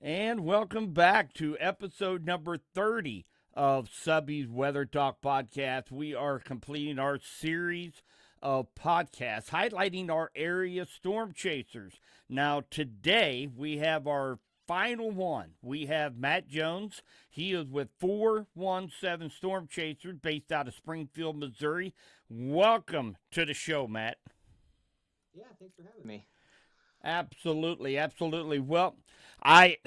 And welcome back to episode number 30 of Subby's Weather Talk podcast. We are completing our series of podcasts highlighting our area storm chasers. Now, today we have our final one. We have Matt Jones. He is with 417 Storm Chasers based out of Springfield, Missouri. Welcome to the show, Matt. Yeah, thanks for having me. Absolutely, absolutely. Well, I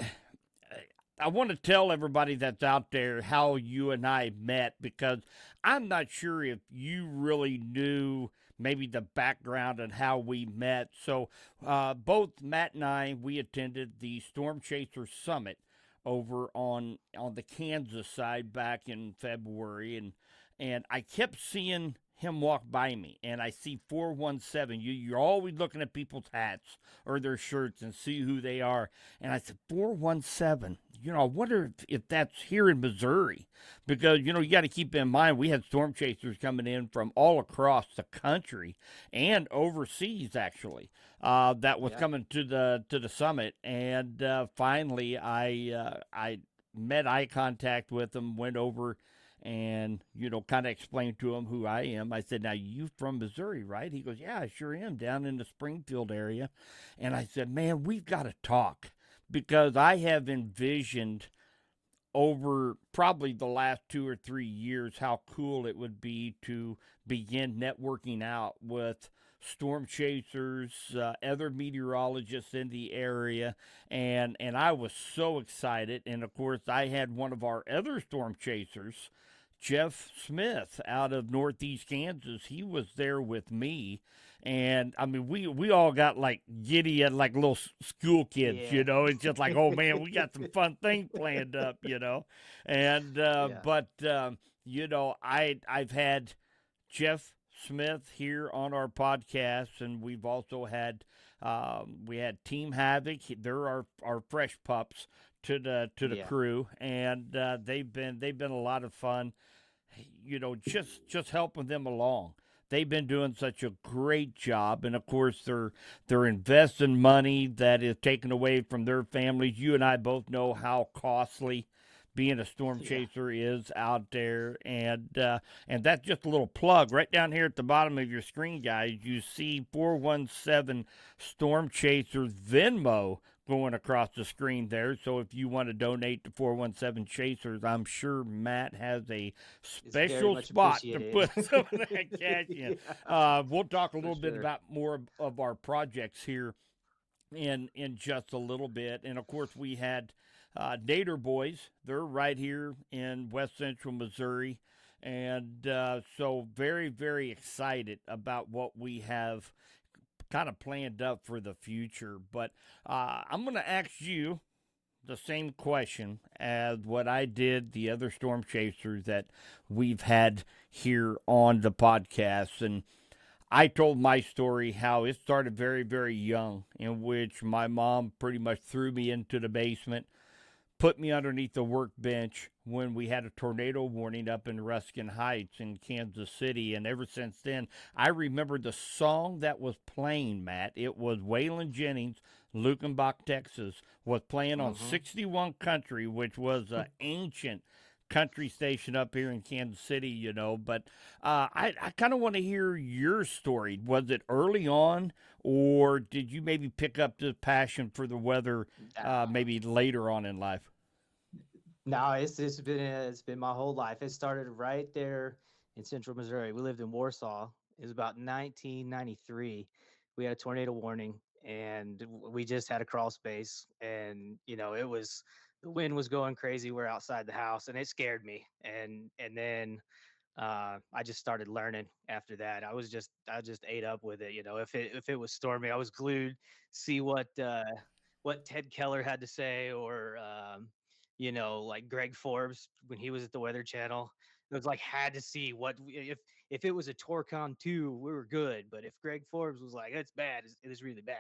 I want to tell everybody that's out there how you and I met because I'm not sure if you really knew maybe the background and how we met. So, both Matt and I we attended the Storm Chaser Summit over on the Kansas side back in February, and I kept seeing him walk by me, and I see 417. You're always looking at people's hats or their shirts and see who they are. And I said, 417. I wonder if that's here in Missouri. Because, you got to keep in mind, we had storm chasers coming in from all across the country and overseas, actually. That was Yeah. coming to the summit. And finally, I met eye contact with them, went over and kind of explained to him who I am. I said, "Now you from Missouri, right?" He goes, "Yeah, I sure am, down in the Springfield area." And I said, "Man, we've got to talk because I have envisioned over probably the last 2 or 3 years how cool it would be to begin networking out with storm chasers, other meteorologists in the area, and I was so excited. And of course, I had one of our other storm chasers, Jeff Smith, out of Northeast Kansas. He was there with me, and I mean, we all got like giddy and like little school kids, Yeah. It's just like, oh man, we got some fun things planned up. And Yeah. but I've had Jeff Smith here on our podcast, and we've also had we had Team Havoc. They're our fresh pups to the Yeah. crew, and they've been a lot of fun. Just helping them along. They've been doing such a great job, and of course they're investing money that is taken away from their families. You and I both know how costly being a storm Yeah. chaser is out there, and that's just a little plug right down here at the bottom of your screen, guys. You see 417 Storm Chasers Venmo going across the screen there. So if you want to donate to 417 Chasers, I'm sure Matt has a It's very special much spot to appreciated. put some of that cash in. Yeah, We'll talk a for little bit sure. about more of our projects here in just a little bit. And of course, we had Nader Boys. They're right here in West Central Missouri. And so, very, very excited about what we have kind of planned up for the future. But I'm going to ask you the same question as what I did the other storm chasers that we've had here on the podcast. And I told my story how it started very, very young, in which my mom pretty much threw me into the basement, put me underneath the workbench when we had a tornado warning up in Ruskin Heights in Kansas City. And ever since then, I remember the song that was playing, Matt. It was Waylon Jennings, Lukenbach, Texas, was playing on Hmm. 61 Country, which was an ancient country station up here in Kansas City. But I kind of want to hear your story. Was it early on, or did you maybe pick up the passion for the weather Nah. maybe later on in life? No, it's been my whole life. It started right there in central Missouri. We lived in Warsaw. It was about 1993. We had a tornado warning, and we just had a crawl space, and it was the wind was going crazy. We're outside the house, and it scared me. And then I just started learning after that. I just ate up with it. If it was stormy, I was glued. See what Ted Keller had to say, or like Greg Forbes when he was at the Weather Channel. It was like had to see if it was a Torcon 2, we were good, but if Greg Forbes was like it's bad, it's really bad.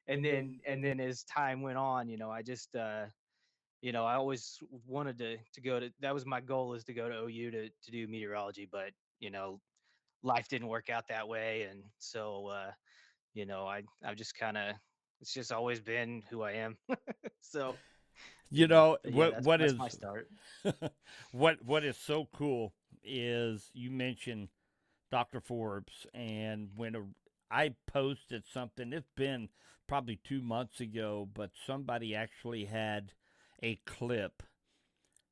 And then as time went on, I always wanted to go to that was my goal is to go to OU to do meteorology, but you know, life didn't work out that way. And so I've just kind of it's just always been who I am. So You know But yeah, what that's is my start. what is so cool is you mentioned Dr. Forbes, and I posted something. It's been probably 2 months ago, but somebody actually had a clip.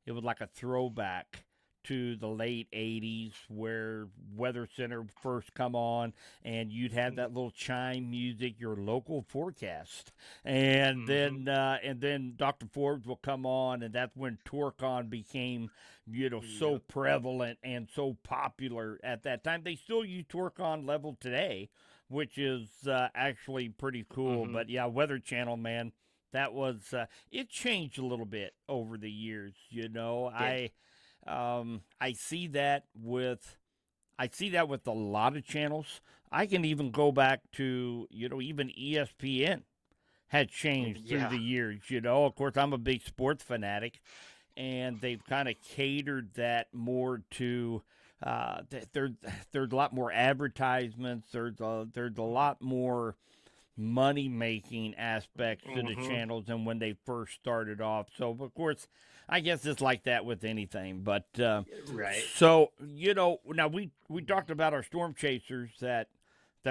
It was like a throwback to the late 80s where Weather Center first come on, and you'd have that little chime music, your local forecast. Mm-hmm. And then Dr. Forbes will come on, and that's when Torcon became, so Yep. prevalent and so popular at that time. They still use Torcon level today, which is actually pretty cool. Mm-hmm. But yeah, Weather Channel, man, that was it changed a little bit over the years. Did. I see that with a lot of channels. I can even go back to even ESPN had changed through Yeah. the years. Of course, I'm a big sports fanatic, and they've kind of catered that more to. There's a lot more advertisements. There's a lot more money making aspects to the Mm-hmm. channels than when they first started off. So of course, I guess it's like that with anything. But Right. so now we talked about our storm chasers that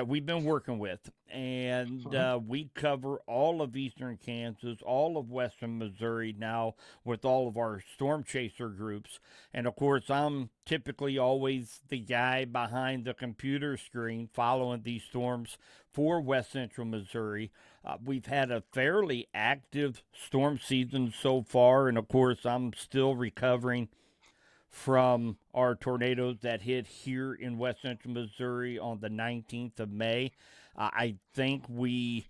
we've been working with, and Mhm. we cover all of eastern Kansas, all of western Missouri now with all of our storm chaser groups. And of course, I'm typically always the guy behind the computer screen following these storms for west central Missouri. We've had a fairly active storm season so far, and of course, I'm still recovering from our tornadoes that hit here in west central Missouri on the 19th of May. I think we're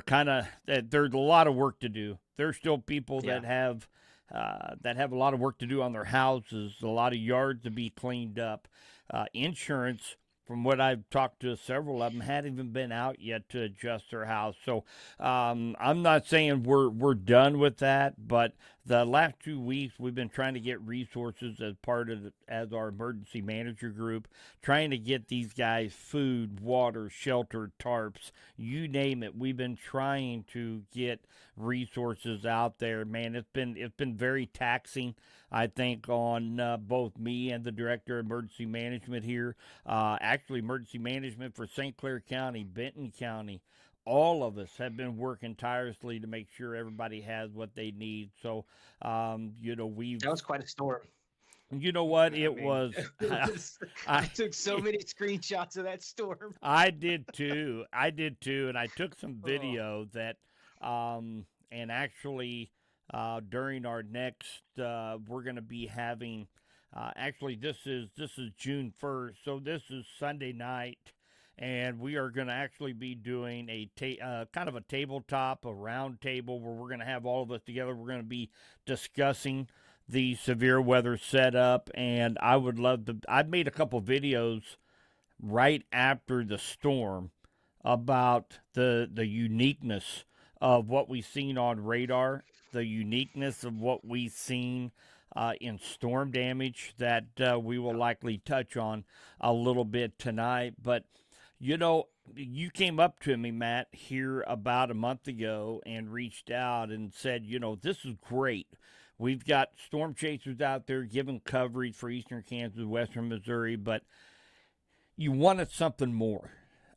kind of there's a lot of work to do. There's still people Yeah. that have a lot of work to do on their houses, a lot of yards to be cleaned up. Insurance, from what I've talked to several of them, hadn't even been out yet to adjust their house. So I'm not saying we're done with that, but the last 2 weeks we've been trying to get resources as part of as our emergency manager group, trying to get these guys food, water, shelter, tarps, you name it. We've been trying to get resources out there. Man, it's been very taxing, I think, on both me and the director of emergency management here. Actually, emergency management for St. Clair County, Benton County, all of us have been working tirelessly to make sure everybody has what they need. So, we've, That was quite a storm. you know what, I it mean, was. it was, I I, took so many screenshots of that storm. I did too. I did too, and I took some Oh. video that, and actually, during our next, we're going to be having. Actually, this is June 1st, so this is Sunday night, and we are going to actually be doing kind of a tabletop, a round table where we're going to have all of us together. We're going to be discussing the severe weather setup, and I would love to. I've made a couple videos right after the storm about the uniqueness of what we've seen on radar, the uniqueness of what we've seen in storm damage that we will likely touch on a little bit tonight. But you came up to me, Matt, here about a month ago and reached out and said, this is great. We've got storm chasers out there giving coverage for eastern Kansas, western Missouri, but you wanted something more,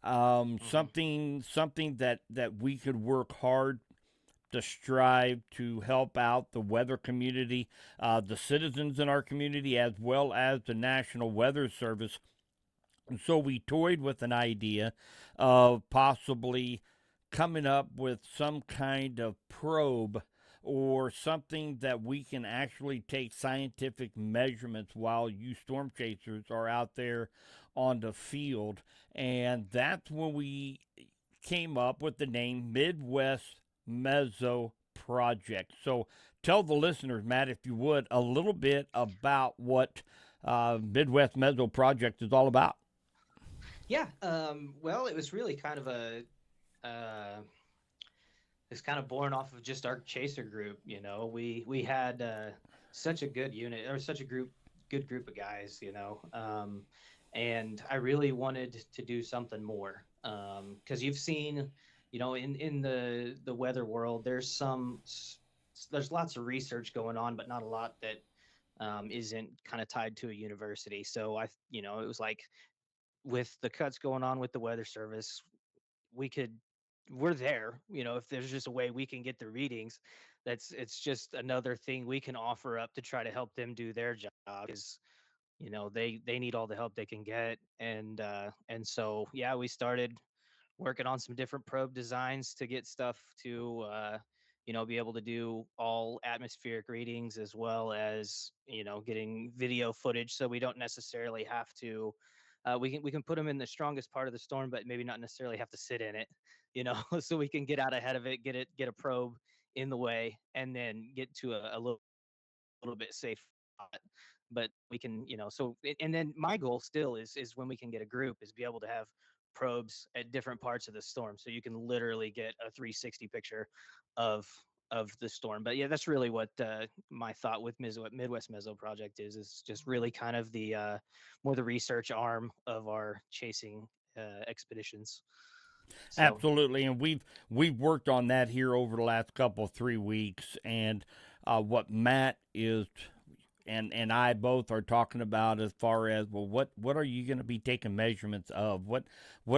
Mhm. something that we could work hard to strive to help out the weather community, the citizens in our community, as well as the National Weather Service. And so we toyed with an idea of possibly coming up with some kind of probe or something that we can actually take scientific measurements while you storm chasers are out there on the field. And that's when we came up with the name Midwest Meso Project. So tell the listeners, Matt, if you would, a little bit about what Midwest Meso Project is all about. Yeah. Well, it was really kind of uh, it's kind of born off of just our chaser group. We had such a good unit or such a good group of guys. And I really wanted to do something more because you've seen, in the weather world, there's some there's lots of research going on, but not a lot that isn't kind of tied to a university. So it was like with the cuts going on with the Weather Service, we could we're there. If there's just a way we can get the readings, it's just another thing we can offer up to try to help them do their job. Is they need all the help they can get, and so yeah, we started working on some different probe designs to get stuff to be able to do all atmospheric readings, as well as getting video footage, so we don't necessarily have to we can put them in the strongest part of the storm, but maybe not necessarily have to sit in it, so we can get out ahead of it, get a probe in the way, and then get to a little bit safe spot. But we can, and then my goal still is when we can get a group, is be able to have probes at different parts of the storm, so you can literally get a 360 picture of the storm. But yeah, that's really what my thought with Midwest Meso Project is just really kind of the more the research arm of our chasing expeditions. So Absolutely, and we've worked on that here over the last couple 3 weeks, and what Matt is and I both are talking about as far as, well, what are you going to be taking measurements of? What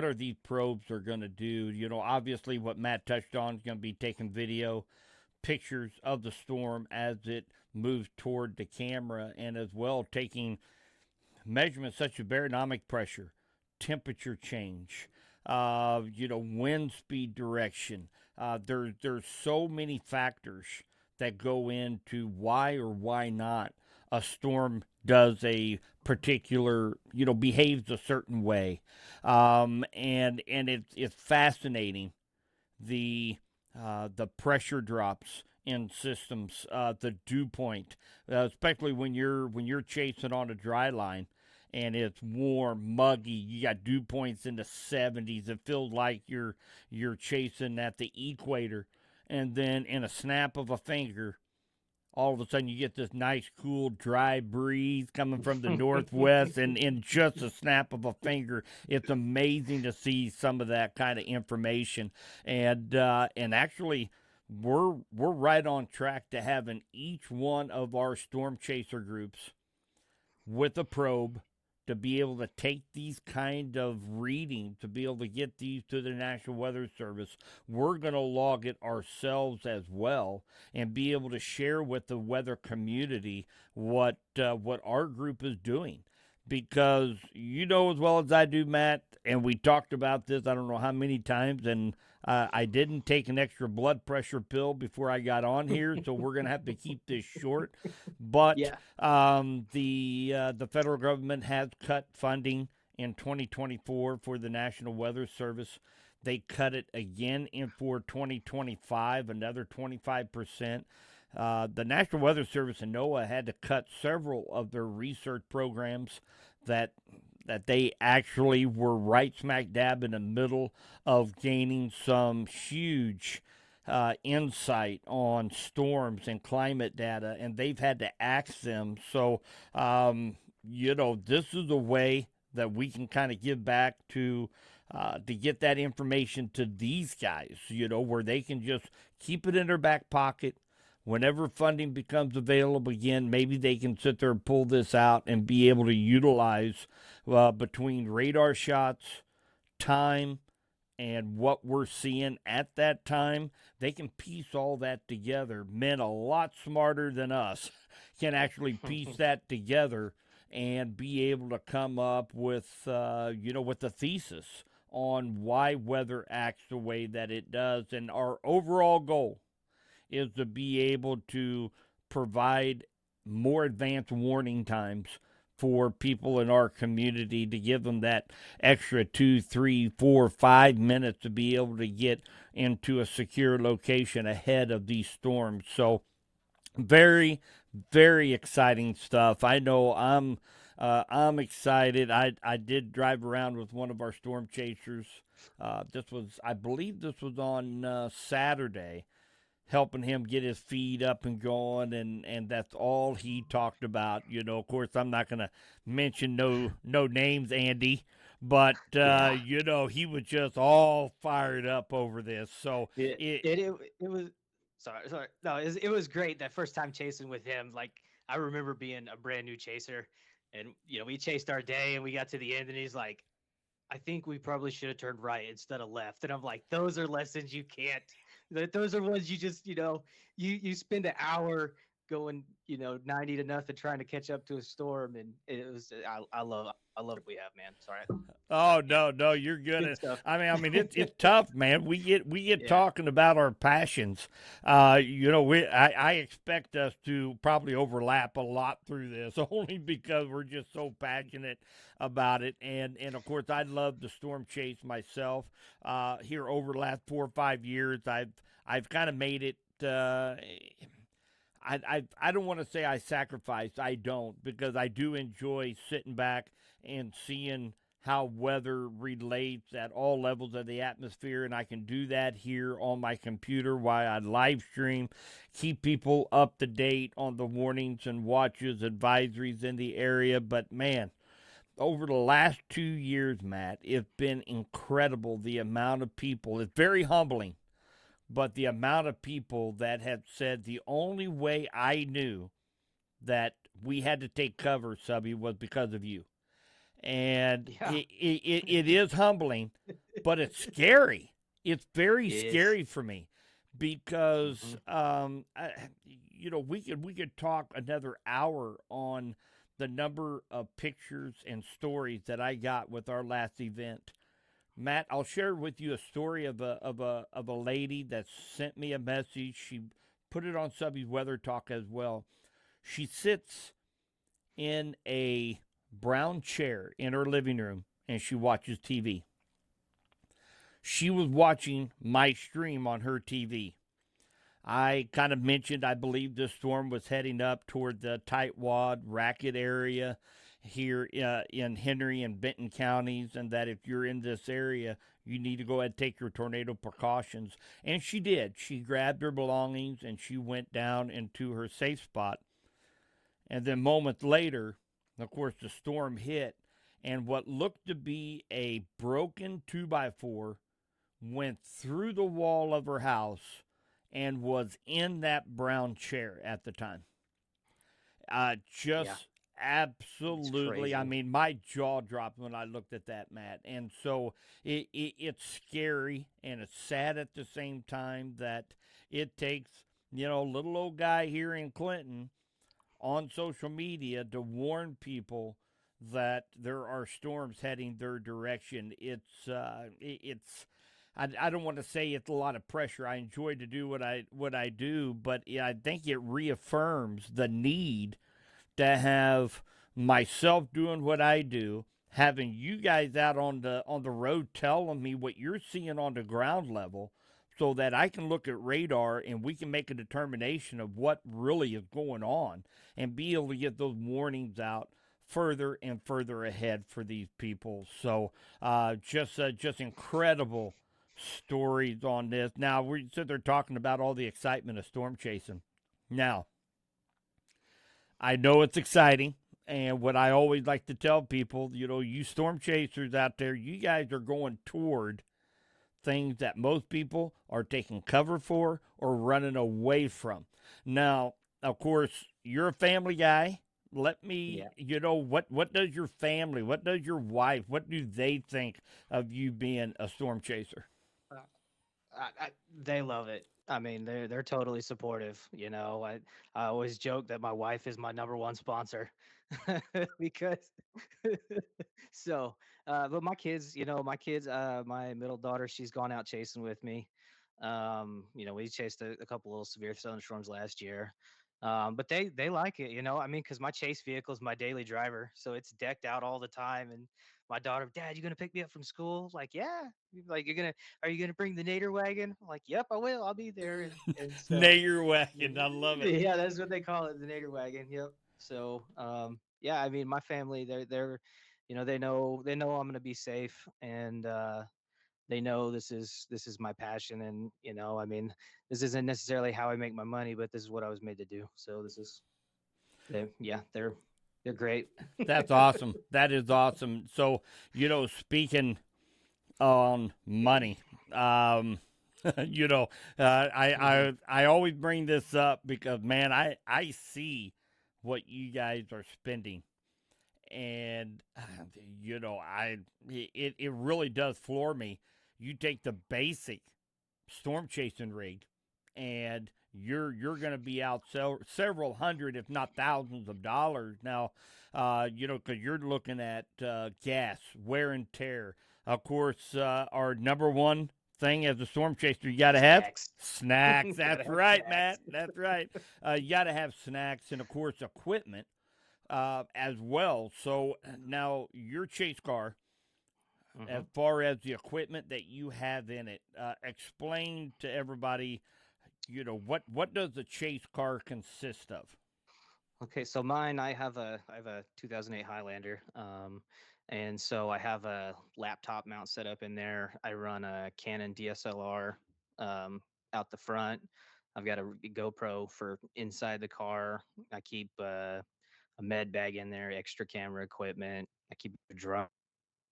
are these probes are going to do? Obviously what Matt touched on is going to be taking video pictures of the storm as it moves toward the camera, and as well taking measurements such as barometric pressure, temperature change, wind speed direction. There's so many factors that go into why or why not a storm does a particular, behaves a certain way, and it's fascinating the pressure drops in systems, the dew point, especially when you're chasing on a dry line and it's warm, muggy. You got dew points in the 70s. It feels like you're chasing at the equator, and then in a snap of a finger, all of a sudden you get this nice, cool, dry breeze coming from the northwest, and in just a snap of a finger, it's amazing to see some of that kind of information. And actually, we're right on track to having each one of our storm chaser groups with a probe to be able to take these kind of readings, to be able to get these to the National Weather Service. We're going to log it ourselves as well, and be able to share with the weather community what our group is doing. Because you know as well as I do, Matt, and we talked about this I don't know how many times, and I didn't take an extra blood pressure pill before I got on here, so we're going to have to keep this short. But yeah. the federal government has cut funding in 2024 for the National Weather Service. They cut it again in for 2025, another 25%. The National Weather Service and NOAA had to cut several of their research programs that they actually were right smack dab in the middle of gaining some huge insight on storms and climate data, and they've had to axe them. So, this is a way that we can kind of give back to get that information to these guys, where they can just keep it in their back pocket. Whenever funding becomes available again, maybe they can sit there and pull this out and be able to utilize between radar shots, time, and what we're seeing at that time. They can piece all that together. Men a lot smarter than us can actually piece that together and be able to come up with a thesis on why weather acts the way that it does. And our overall goal is to be able to provide more advanced warning times for people in our community, to give them that extra 2, 3, 4, 5 minutes to be able to get into a secure location ahead of these storms. So very, very exciting stuff. I know I'm excited. I did drive around with one of our storm chasers. I believe this was on Saturday, helping him get his feet up and going, and that's all he talked about. Of course, I'm not going to mention no names, Andy, but Yeah. he was just all fired up over this. So It it it it, it was. Sorry. No, it was great that first time chasing with him. Like I remember being a brand new chaser, and we chased our day, and we got to the end, and he's like, "I think we probably should have turned right instead of left." And I'm like, "Those are lessons you can't. Those are ones you just you spend an hour going 90 to nothing trying to catch up to a storm, and it was I love what we have, man. Sorry, Oh yeah, no, you're good gonna. stuff. I mean, it's tough, man. We get Yeah, talking about our passions. I expect us to probably overlap a lot through this, only because we're just so passionate about it. And of course, I love the storm chase myself. Here over the last 4 or 5 years, I've kind of made it. I don't want to say I sacrificed. I don't, because I do enjoy sitting back and seeing how weather relates at all levels of the atmosphere, and I can do that here on my computer while I live stream, keep people up to date on the warnings and watches, advisories in the area. But man, over the last 2 years, Matt, it's been incredible the amount of people. It's very humbling, but the amount of people that have said the only way I knew that we had to take cover, Subby, was because of you. And yeah, it is humbling, but it's scary. It's very it is. scary for me because Hmm. we could talk another hour on the number of pictures and stories that I got with our last event. Matt, I'll share with you a story of a lady that sent me a message. She put it on Subby's Weather Talk as well. She sits in a brown chair in her living room and she watches TV. She was watching my stream on her TV. I kind of mentioned I believe this storm was heading up toward the Tightwad, Racket area here in Henry and Benton counties, and that if you're in this area, you need to go ahead and take your tornado precautions. And she did. She grabbed her belongings and she went down into her safe spot. And then moments later, of course, the storm hit, and what looked to be a broken 2x4 went through the wall of her house and was in that brown chair at the time. Yeah, Just it's absolutely. I crazy. mean, my jaw dropped when I looked at that, Matt. And so it's scary and it's sad at the same time that it takes, little old guy here in Clinton on social media to warn people that there are storms heading their direction. I don't want to say it's a lot of pressure. I enjoy to do what I do, but yeah, I think it reaffirms the need to have myself doing what I do, having you guys out on the road telling me what you're seeing on the ground level, so that I can look at radar and we can make a determination of what really is going on and be able to get those warnings out further and further ahead for these people. So just incredible stories on this. Now we sit there talking about all the excitement of storm chasing. Now I know it's exciting. And what I always like to tell people, you storm chasers out there, you guys are going toward things that most people are taking cover for or running away from. Now, of course, you're a family guy. Let me, Yeah. what does your family, what does your wife, what do they think of you being a storm chaser? Uh, they love it. I mean, they're totally supportive. I always joke that my wife is my number one sponsor because so. But my middle daughter, she's gone out chasing with me. We chased a couple little severe thunderstorms last year. But they like it. I mean, because my chase vehicle is my daily driver, so it's decked out all the time. And my daughter, Dad, you gonna pick me up from school? Like, yeah. Like, are you gonna bring the Nader wagon? I'm like, yep, I will. I'll be there. And so, Nayer wagon. I love it. yeah, that's what they call it, the Nader wagon. Yep. So, yeah, I mean, my family, they know I'm gonna be safe, and they know this is my passion, and I mean, this isn't necessarily how I make my money, but this is what I was made to do. So yeah, they're great. That's awesome. That is awesome. So, speaking on money, um, you know, Mhm. I always bring this up because man, I see what you guys are spending, and you know, it really does floor me. You take the basic storm chasing rig, and you're going to be out several hundred, if not thousands of dollars now. You know, because you're looking at gas, wear and tear. Of course, our number one thing as a storm chaser you got to have Snacks. snacks. Gotta That's have right, snacks. Matt. That's right. You got to have snacks, and of course equipment as well. So now your chase car, as Mhm. far as the equipment that you have in it, explain to everybody, you know, what does the chase car consist of? Okay, so mine, I have a 2008 Highlander, and so I have a laptop mount set up in there. I run a Canon DSLR out the front. I've got a GoPro for inside the car. I keep a med bag in there, extra camera equipment. I keep a drone.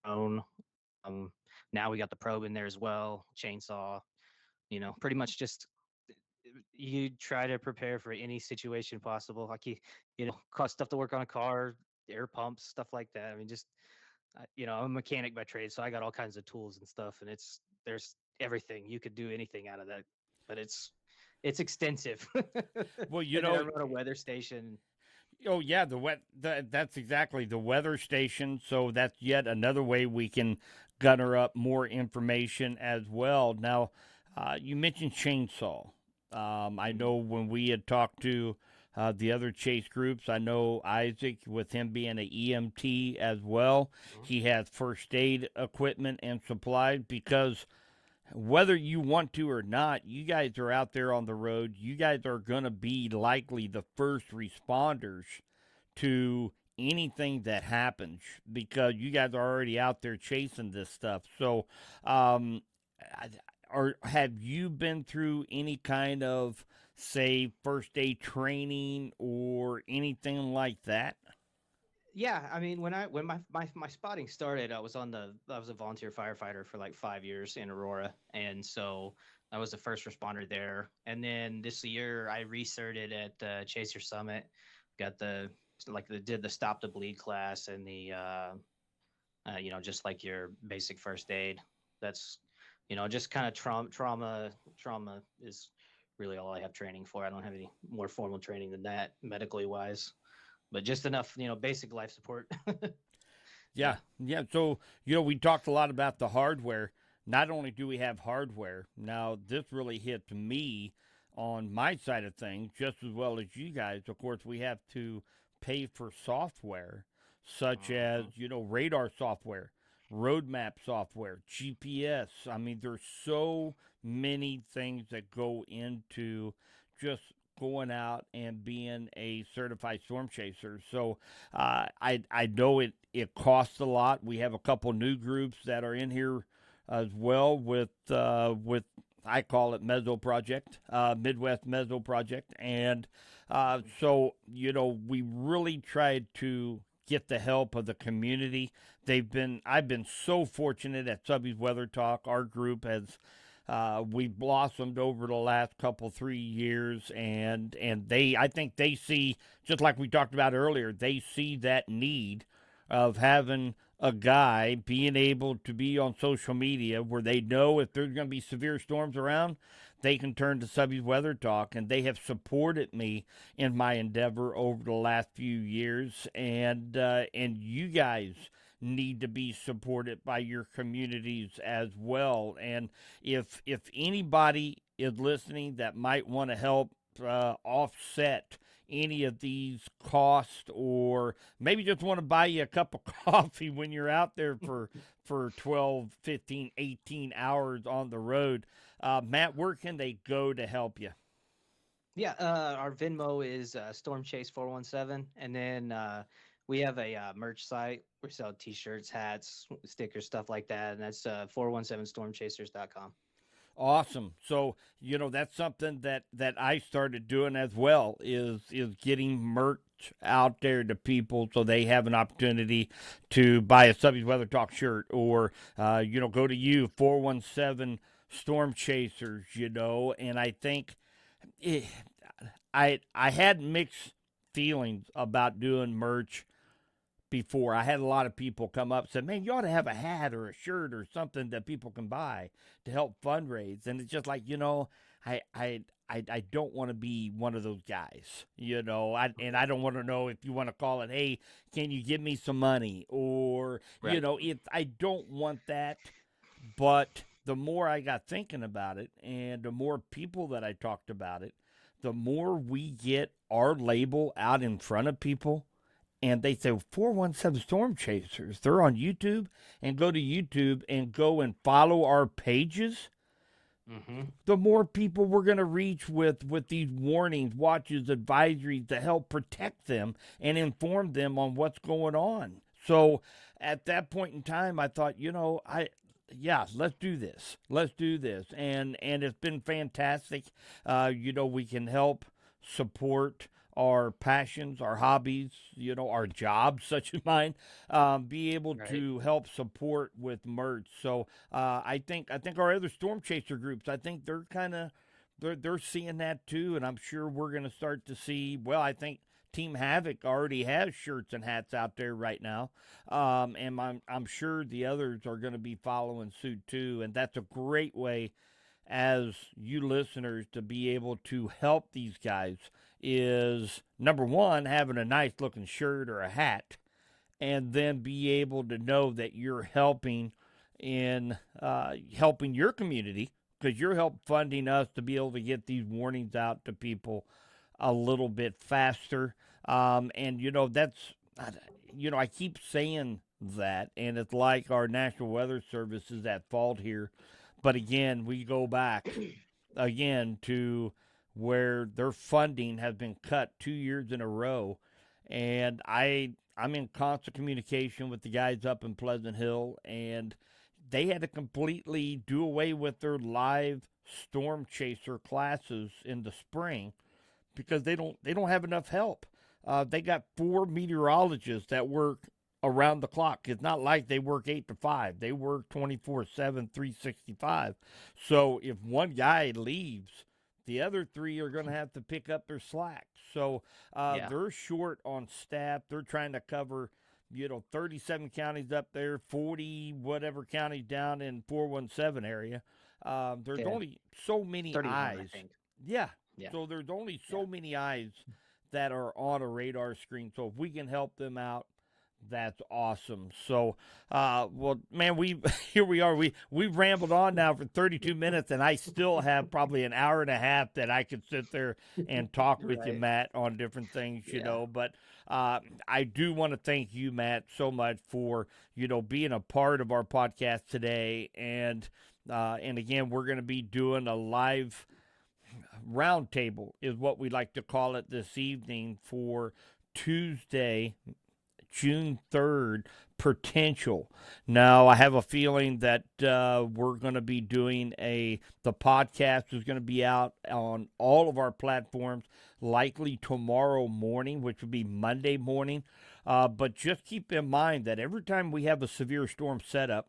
Um, Now we got the probe in there as well, chainsaw. Pretty much just you try to prepare for any situation possible. Like cost stuff to work on a car, air pumps, stuff like that. I mean, just I'm a mechanic by trade, so I got all kinds of tools and stuff, and there's everything you could do anything out of that, but it's extensive. Well, you And then I know, run a weather station. oh yeah, that's exactly the weather station. So that's yet another way we can gunner up more information as well. Now, you mentioned chainsaw. I Mhm, know when we had talked to the other chase groups, I know Isaac, with him being an EMT as well, mhm. he has first aid equipment and supplies because whether you want to or not, you guys are out there on the road. You guys are going to be likely the first responders to anything that happens because you guys are already out there chasing this stuff. So, um, or have you been through any kind of, say, first aid training or anything like that? Yeah, I mean, when my spotting started, I was a volunteer firefighter for like 5 years in Aurora, and so I was the first responder there. And then this year, I recerted at Chaser Summit, got did the stop the bleed class and the just like your basic first aid. That's just kind of trauma is really all I have training for. I don't have any more formal training than that medically wise, but just enough, basic life support. Yeah, Yeah. yeah. So, you know, we talked a lot about the hardware. Not only do we have hardware, now this really hits me on my side of things just as well as you guys. Of course, we have to pay for software such as, Mhm. you know, radar software, roadmap software, GPS. I mean, there's so many things that go into just going out and being a certified storm chaser. So, I know it costs a lot. We have a couple new groups that are in here as well with I call it Meso Project, Midwest Meso Project, and so you know we really tried to get the help of the community. I've been so fortunate at Subby's Weather Talk. Our group has we've blossomed over the last couple 3 years, and they I think they see, just like we talked about earlier, they see that need of having a guy being able to be on social media where they know if there's going to be severe storms around, they can turn to Subby's Weather Talk, and they have supported me in my endeavor over the last few years, and you guys need to be supported by your communities as well. And if anybody is listening that might want to help offset any of these costs, or maybe just want to buy you a cup of coffee when you're out there for 12, 15, 18 hours on the road, Matt, where can they go to help you? Yeah, our Venmo is Storm Chase 417, and then we have a merch site. We sell T-shirts, hats, stickers, stuff like that, and that's 417stormchasers.com. Awesome. So, you know, that's something that I started doing as well, is getting merch out there to people so they have an opportunity to buy a Subby's Weather Talk shirt, or you know, go to you 417 storm chasers, and I think it, I had mixed feelings about doing merch before. I had a lot of people come up and said, "Man, you ought to have a hat or a shirt or something that people can buy to help fundraise." And it's just like, I I I don't want to be one of those guys, and I don't want to know if you want to call it, "Hey, can you give me some money?" or Right. if I don't want that. But the more I got thinking about it, and the more people that I talked about it, the more we get our label out in front of people, and they say 417 Storm Chasers. They're on YouTube, and go to YouTube and go and follow our pages. Mm-hmm. The more people we're going to reach with these warnings, watches, advisories to help protect them and inform them on what's going on. So at that point in time, I thought, let's do this. Let's do this, and it's been fantastic. We can help support our passions, our hobbies, our jobs, such as mine, be able Right. to help support with merch. So I think our other storm chaser groups, I think they're kind of they're seeing that too, and I'm sure we're going to start to see. Well, I think Team Havoc already has shirts and hats out there right now, and I'm sure the others are going to be following suit too, and that's a great way as you listeners to be able to help these guys is number one, having a nice looking shirt or a hat, and then be able to know that you're helping in helping your community because you're help funding us to be able to get these warnings out to people a little bit faster. And that's I keep saying that, and it's like our National Weather Service is at fault here. But again, we go back again to where their funding has been cut 2 years in a row, and I'm in constant communication with the guys up in Pleasant Hill, and they had to completely do away with their live storm chaser classes in the spring because they don't have enough help. They got 4 meteorologists that work around the clock. It's not like they work 8 to 5. They work 24/7, 365. So if one guy leaves, the other three are going to have to pick up their slack. So Yeah. they're short on staff. They're trying to cover 37 counties up there, 40 whatever counties down in 417 area. There's Yeah. only so many 31, I eyes. think. Yeah. Yeah. So there's only Yeah. so many eyes that are on a radar screen. So if we can help them out, that's awesome. So, well, man, we here we are. We've rambled on now for 32 minutes, and I still have probably an hour and a half that I could sit there and talk with you, Right. Matt, on different things, Yeah. But I do want to thank you, Matt, so much for being a part of our podcast today, and again, we're going to be doing a live roundtable, is what we like to call it, this evening for Tuesday, June 3rd, potential. Now, I have a feeling that we're going to be doing the podcast is going to be out on all of our platforms, likely tomorrow morning, which would be Monday morning. But just keep in mind that every time we have a severe storm setup,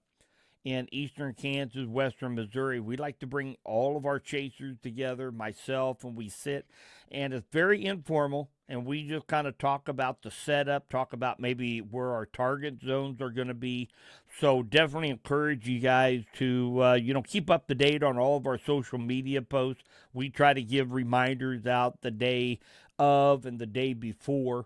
in eastern Kansas, western Missouri. We like to bring all of our chasers together, myself, and we sit, and it's very informal. And we just kind of talk about the setup, talk about maybe where our target zones are going to be. So definitely encourage you guys to keep up to date on all of our social media posts. We try to give reminders out the day of and the day before,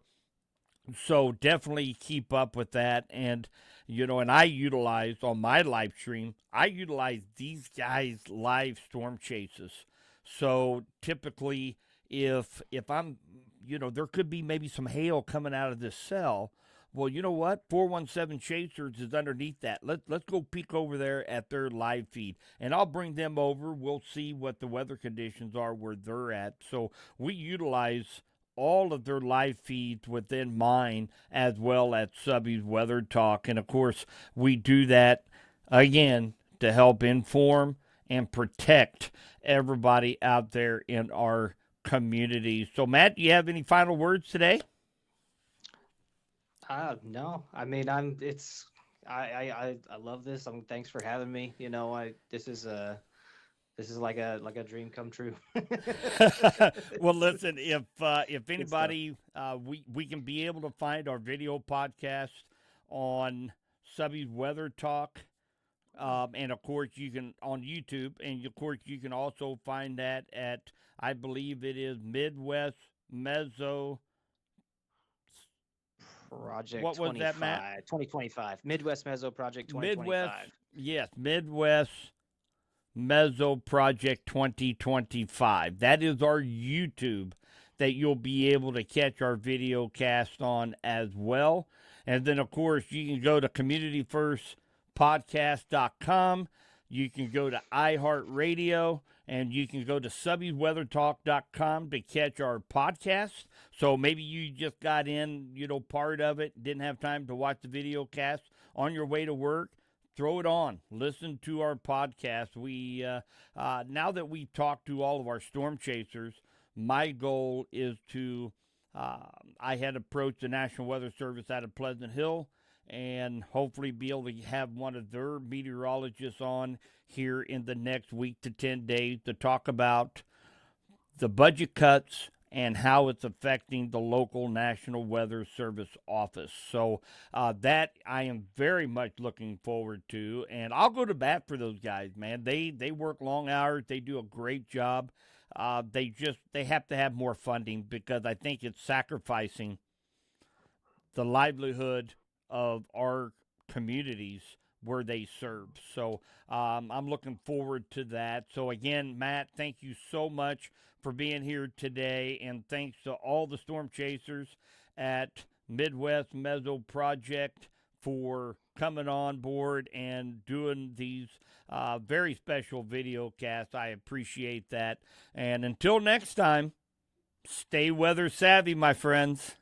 so definitely keep up with that. And I utilize on my live stream, I utilize these guys live storm chases. So typically, if I'm, there could be maybe some hail coming out of this cell. Well, you know what? 417 Chasers is underneath that. Let's go peek over there at their live feed, and I'll bring them over. We'll see what the weather conditions are where they're at. So we utilize all of their live feeds within mine, as well as Subby's Weather Talk. And of course, we do that again to help inform and protect everybody out there in our community. So, Matt, do you have any final words today? No. I mean, I love this. Thanks for having me. This is This is like a dream come true. Well, listen, if Good stuff. anybody, we can be able to find our video podcast on Subby's Weather Talk, and of course you can on YouTube, and of course you can also find that at, I believe it is Midwest Mezzo. Project What was that, Matt? 2025. Midwest Mezzo Project Midwest, 2025. yes, Midwest Mezzo Project 2025. That is our YouTube that you'll be able to catch our video cast on as well. And then, of course, you can go to communityfirstpodcast.com. You can go to iHeartRadio, and you can go to subbysweathertalk.com to catch our podcast. So maybe you just got in, part of it, didn't have time to watch the video cast on your way to work. Throw it on. Listen to our podcast. We now that we've talked to all of our storm chasers, my goal is to. I had approached the National Weather Service out of Pleasant Hill, and hopefully be able to have one of their meteorologists on here in the next week to 10 days to talk about the budget cuts and how it's affecting the local National Weather Service office. So that I am very much looking forward to, and I'll go to bat for those guys, man. They work long hours. They do a great job. They have to have more funding, because I think it's sacrificing the livelihood of our communities where they serve. So I'm looking forward to that. So again, Matt, thank you so much for being here today, and thanks to all the storm chasers at Midwest Mezzo Project for coming on board and doing these very special video casts. I appreciate that. And until next time, stay weather savvy, my friends.